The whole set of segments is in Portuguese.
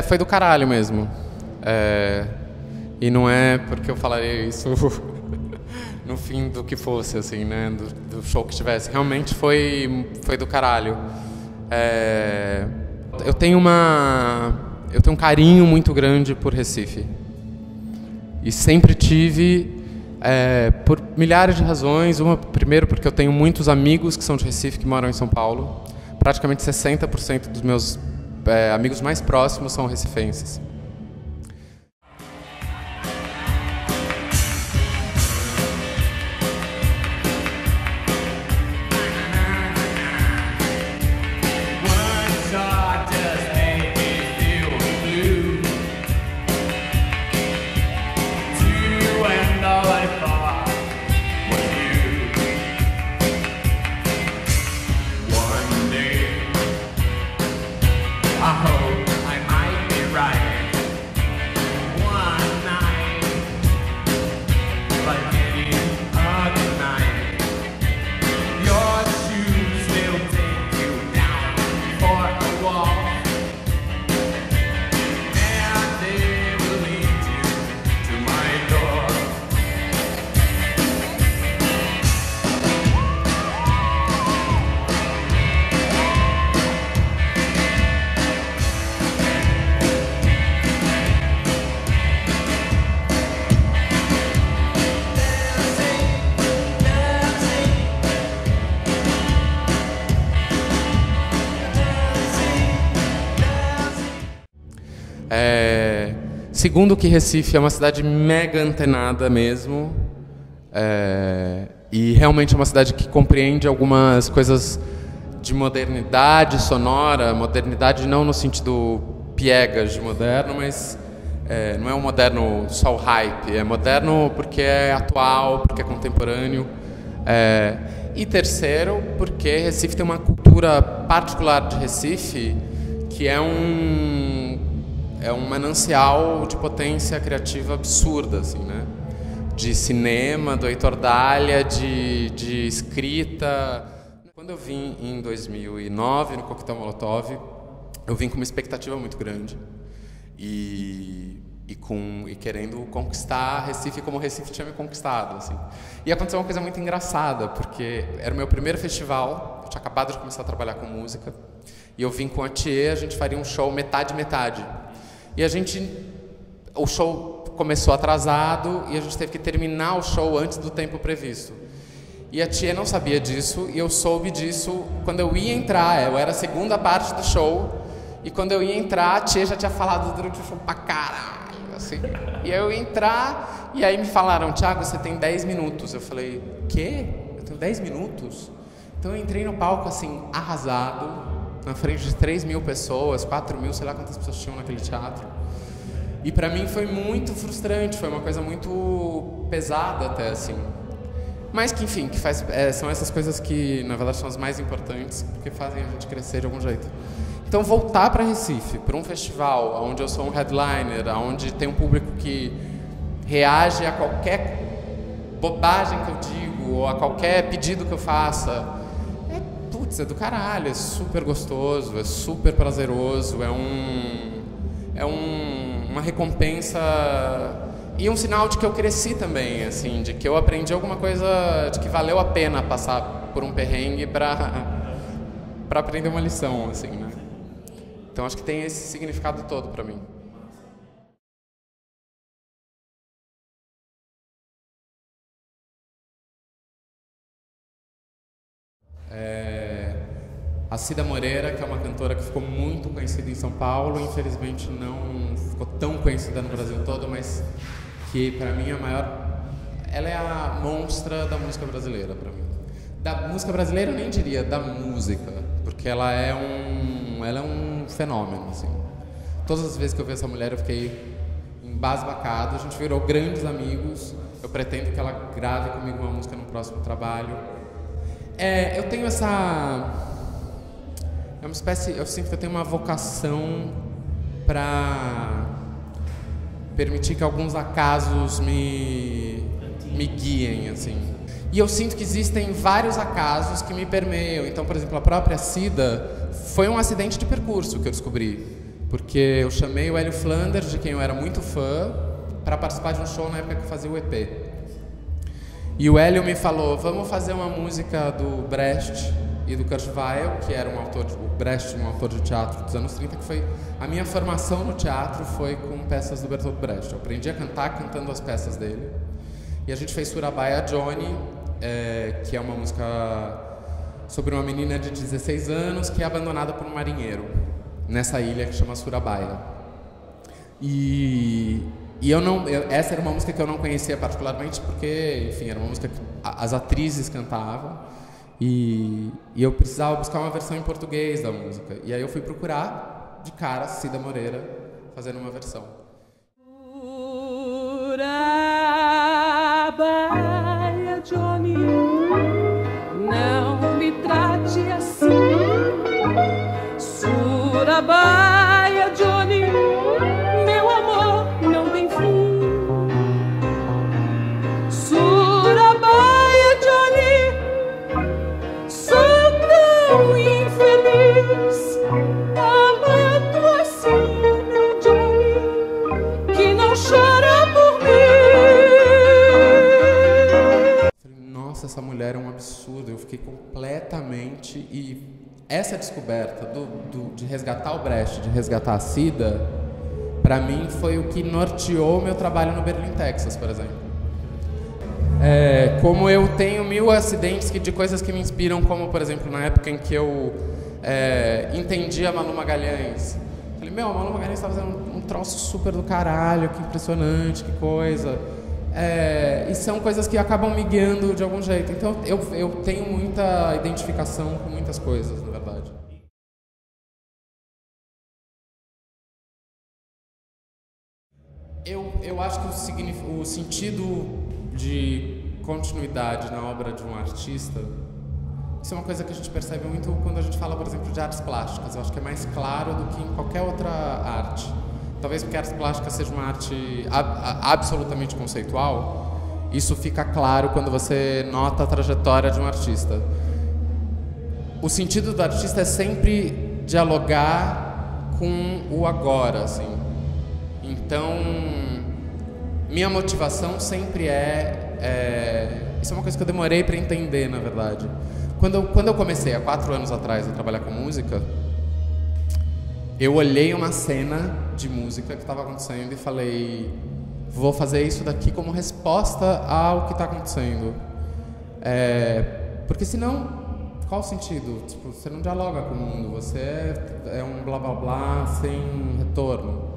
foi do caralho mesmo. E não é porque eu falaria isso no fim do que fosse, assim, né? Do show que tivesse. Realmente foi do caralho. Eu tenho um carinho muito grande por Recife. E sempre tive, por milhares de razões. Primeiro, porque eu tenho muitos amigos que são de Recife, que moram em São Paulo. Praticamente 60% dos meus amigos mais próximos são recifenses. Segundo, que Recife é uma cidade mega antenada mesmo, e realmente é uma cidade que compreende algumas coisas de modernidade sonora, modernidade não no sentido piegas de moderno, mas não é um moderno só o hype, é moderno porque é atual, porque é contemporâneo. E terceiro, porque Recife tem uma cultura particular de Recife, que é um manancial de potência criativa absurda, assim, né? De cinema, do Heitor Dália, de escrita. Quando eu vim em 2009 no Coquetel Molotov, eu vim com uma expectativa muito grande e querendo conquistar Recife como Recife tinha me conquistado, assim. E aconteceu uma coisa muito engraçada, porque era o meu primeiro festival, eu tinha acabado de começar a trabalhar com música, e eu vim com a Thier, a gente faria um show metade-metade. E o show começou atrasado e a gente teve que terminar o show antes do tempo previsto. E a Thier não sabia disso e eu soube disso quando eu ia entrar. Eu era a segunda parte do show e quando eu ia entrar, a Thier já tinha falado durante o show pra caralho, assim. E eu ia entrar e aí me falaram: Thiago, você tem 10 minutos. Eu falei: quê? Eu tenho 10 minutos? Então eu entrei no palco assim, arrasado, na frente de 3.000 pessoas, 4.000, sei lá quantas pessoas tinham naquele teatro. E pra mim foi muito frustrante, foi uma coisa muito pesada até, assim. Mas que, enfim, são essas coisas que, na verdade, são as mais importantes, porque fazem a gente crescer de algum jeito. Então, voltar para Recife, para um festival onde eu sou um headliner, onde tem um público que reage a qualquer bobagem que eu digo, ou a qualquer pedido que eu faça, é do caralho, é super gostoso, é super prazeroso, uma recompensa e um sinal de que eu cresci também, assim, de que eu aprendi alguma coisa, de que valeu a pena passar por um perrengue para aprender uma lição, assim, né? Então acho que tem esse significado todo para mim. A Cida Moreira, que é uma cantora que ficou muito conhecida em São Paulo, infelizmente não ficou tão conhecida no Brasil todo, mas que pra mim é a maior... Ela é a monstra da música brasileira, pra mim. Da música brasileira eu nem diria, da música, porque ela é um fenômeno, assim. Todas as vezes que eu vi essa mulher eu fiquei embasbacado, a gente virou grandes amigos, eu pretendo que ela grave comigo uma música no próximo trabalho. Eu tenho essa... É uma espécie... Eu sinto que eu tenho uma vocação para permitir que alguns acasos me guiem, assim. E eu sinto que existem vários acasos que me permeiam. Então, por exemplo, a própria Cida foi um acidente de percurso que eu descobri. porque eu chamei o Hélio Flanders, de quem eu era muito fã, para participar de um show na época que eu fazia o EP. E o Hélio me falou, vamos fazer uma música do Brecht e do Kurt Weill, que era um autor, o Brecht, um autor de teatro dos anos 30, que foi a minha formação no teatro foi com peças do Bertolt Brecht. Eu aprendi a cantar cantando as peças dele. E a gente fez Surabaya Johnny, que é uma música sobre uma menina de 16 anos que é abandonada por um marinheiro nessa ilha que chama Surabaya. E essa era uma música que eu não conhecia particularmente porque, enfim, era uma música que as atrizes cantavam e eu precisava buscar uma versão em português da música. E aí eu fui procurar, de cara, Cida Moreira fazendo uma versão. Surabaya, Johnny, não me trate assim. Surabaya, Johnny, meu amor não tem fim. Surabaya, Johnny, sou tão infeliz, amando assim, meu Johnny, que não chora por mim. Falei, nossa, essa mulher é um absurdo. Eu fiquei completamente... E essa descoberta de resgatar o Brecht, de resgatar a Cida, para mim foi o que norteou o meu trabalho no Berlim, Texas, por exemplo. Como eu tenho 1000 acidentes de coisas que me inspiram, como, por exemplo, na época em que eu entendi a Malu Magalhães. Falei, meu, a Malu Magalhães está fazendo um troço super do caralho, que impressionante, que coisa. E são coisas que acabam me guiando de algum jeito. Então eu tenho muita identificação com muitas coisas, na verdade. Eu acho que o sentido de continuidade na obra de um artista, isso é uma coisa que a gente percebe muito quando a gente fala, por exemplo, de artes plásticas. Eu acho que é mais claro do que em qualquer outra arte. Talvez porque a arte plástica seja uma arte absolutamente conceitual, isso fica claro quando você nota a trajetória de um artista. O sentido do artista é sempre dialogar com o agora, assim. Então, minha motivação sempre isso é uma coisa que eu demorei para entender, na verdade. Quando eu comecei, há 4 anos atrás, a trabalhar com música, eu olhei uma cena de música que estava acontecendo e falei, vou fazer isso daqui como resposta ao que está acontecendo. Porque senão, qual o sentido? Tipo, você não dialoga com o mundo, você é um blá blá blá sem retorno.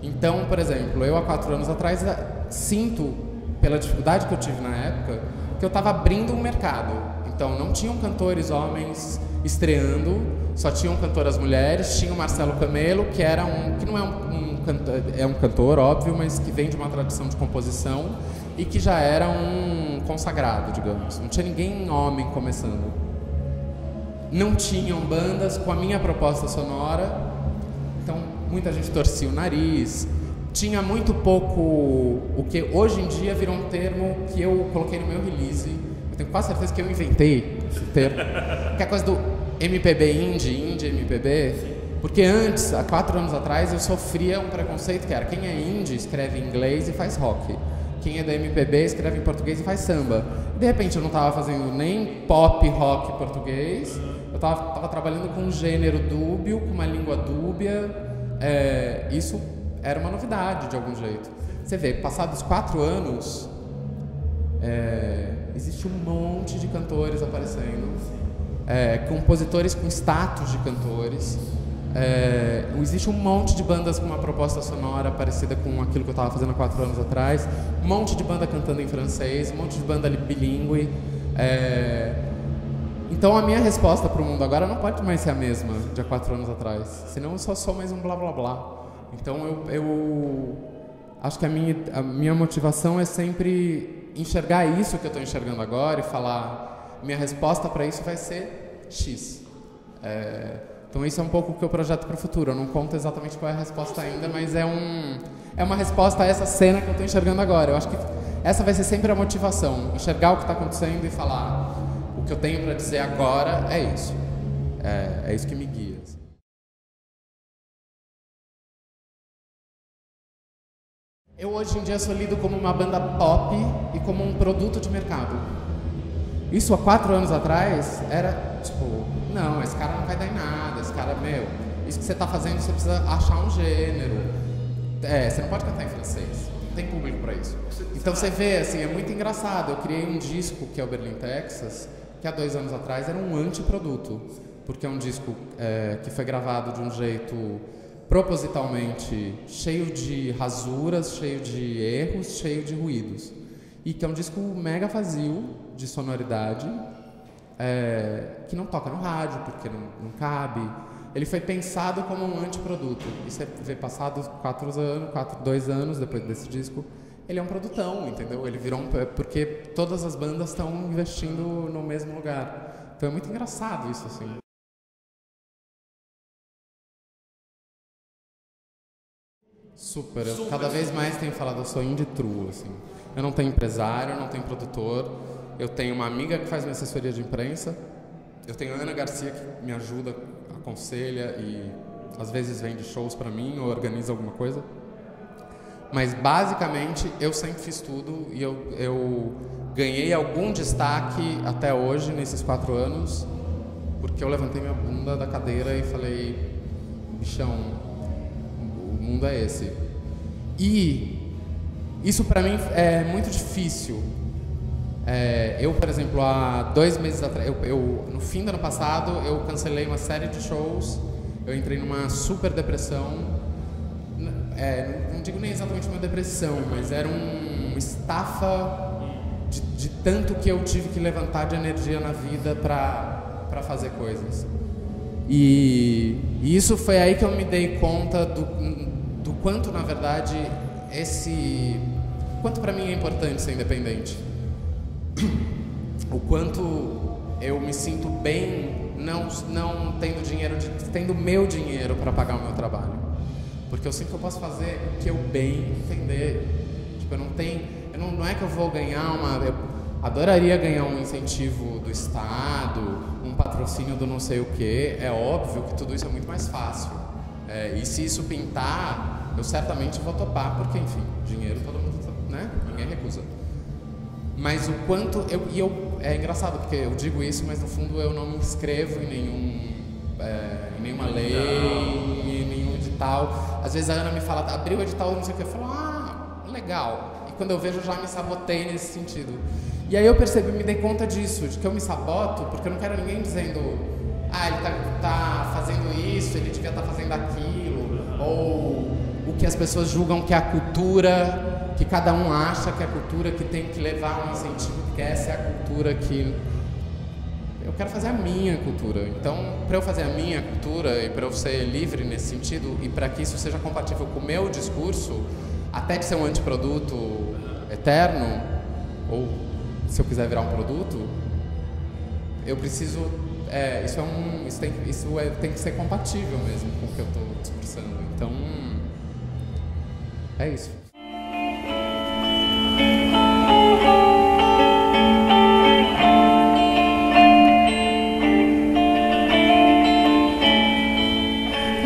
Então, por exemplo, eu há 4 anos atrás sinto, pela dificuldade que eu tive na época, que eu estava abrindo um mercado. Então, não tinham cantores homens estreando, só tinham cantoras mulheres. Tinha o Marcelo Camelo, que não é um cantor, óbvio, mas que vem de uma tradição de composição e que já era um consagrado, digamos. Não tinha ninguém homem começando. Não tinham bandas com a minha proposta sonora, então muita gente torcia o nariz. Tinha muito pouco o que hoje em dia virou um termo que eu coloquei no meu release. Eu tenho quase certeza que eu inventei esse termo, que é a coisa do MPB indie MPB, porque antes, há 4 anos atrás, eu sofria um preconceito que era quem é indie escreve em inglês e faz rock, quem é da MPB escreve em português e faz samba. De repente eu não estava fazendo nem pop rock português, eu estava trabalhando com um gênero dúbio, com uma língua dúbia. Isso era uma novidade de algum jeito. Você vê, passados 4 anos, existe um monte de cantores aparecendo. Compositores com status de cantores. Existe um monte de bandas com uma proposta sonora parecida com aquilo que eu estava fazendo há 4 anos atrás. Um monte de banda cantando em francês, um monte de banda bilíngue. Então a minha resposta para o mundo agora não pode mais ser a mesma de há 4 anos atrás. Senão eu só sou mais um blá blá blá. Então eu acho que a minha motivação é sempre enxergar isso que eu estou enxergando agora e falar, minha resposta para isso vai ser X. Então isso é um pouco o que eu projeto para o futuro. Eu não conto exatamente qual é a resposta ainda, mas é uma resposta a essa cena que eu estou enxergando agora. Eu acho que essa vai ser sempre a motivação. Enxergar o que está acontecendo e falar, o que eu tenho para dizer agora é isso. É isso que me guia. Eu hoje em dia sou lido como uma banda pop e como um produto de mercado. Isso há 4 anos atrás era tipo, não, esse cara não vai dar em nada, esse cara, isso que você tá fazendo, você precisa achar um gênero. Você não pode cantar em francês, não tem público para isso. Então você vê, assim, é muito engraçado. Eu criei um disco que é o Berlin, Texas, que há 2 anos atrás era um antiproduto, porque é um disco que foi gravado de um jeito propositalmente cheio de rasuras, cheio de erros, cheio de ruídos. E que é um disco mega vazio de sonoridade, que não toca no rádio, porque não cabe. Ele foi pensado como um antiproduto. E você vê, passados 2 anos depois desse disco, ele é um produtão, entendeu? Ele virou porque todas as bandas estão investindo no mesmo lugar. Então é muito engraçado isso, assim. Super. Eu cada vez mais tenho falado, eu sou indie true, assim. Eu não tenho empresário, eu não tenho produtor. Eu tenho uma amiga que faz minha assessoria de imprensa. Eu tenho a Ana Garcia que me ajuda, aconselha e às vezes vende shows pra mim ou organiza alguma coisa. Mas basicamente eu sempre fiz tudo e eu ganhei algum destaque até hoje, nesses 4 anos, porque eu levantei minha bunda da cadeira e falei, bichão, o mundo é esse. E isso pra mim é muito difícil. Eu, por exemplo, há 2 meses atrás, no fim do ano passado, eu cancelei uma série de shows, eu entrei numa super depressão. Não digo nem exatamente uma depressão, mas era uma estafa de tanto que eu tive que levantar de energia na vida para fazer coisas. E isso foi aí que eu me dei conta do quanto, na verdade, quanto para mim é importante ser independente. O quanto eu me sinto bem não tendo dinheiro, tendo meu dinheiro para pagar o meu trabalho. Porque eu sinto que eu posso fazer o que eu bem entender. Tipo, não é que eu vou ganhar eu adoraria ganhar um incentivo do Estado, um patrocínio do não sei o quê. É óbvio que tudo isso é muito mais fácil. E se isso pintar, eu certamente vou topar, porque, enfim, dinheiro todo mundo, né? Ninguém recusa. Mas o quanto... é engraçado, porque eu digo isso, mas no fundo eu não me inscrevo em nenhuma lei, em nenhum edital. Às vezes a Ana me fala, abriu o edital, não sei o que, eu falo, legal. E quando eu vejo, eu já me sabotei nesse sentido. E aí eu percebi, me dei conta disso, de que eu me saboto, porque eu não quero ninguém dizendo, ele tá fazendo isso, ele devia estar fazendo aquilo, ou o que as pessoas julgam que é a cultura, que cada um acha que é a cultura, que tem que levar um incentivo, porque essa é a cultura que... Eu quero fazer a minha cultura. Então, para eu fazer a minha cultura e para eu ser livre nesse sentido e para que isso seja compatível com o meu discurso, até de ser um antiproduto eterno, ou se eu quiser virar um produto, eu preciso... Isso tem que ser compatível mesmo com o que eu estou discursando. Então, é isso.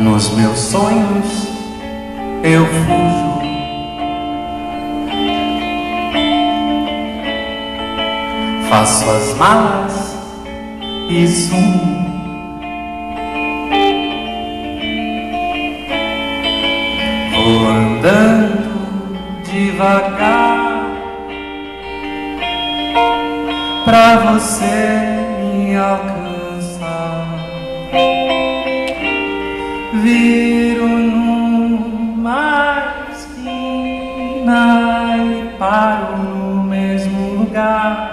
Nos meus sonhos eu fujo, faço as malas e sumo. Vou andando devagar pra você me alcançar. Viro numa esquina e paro no mesmo lugar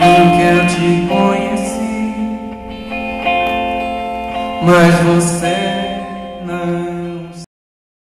em que eu te conheci, mas você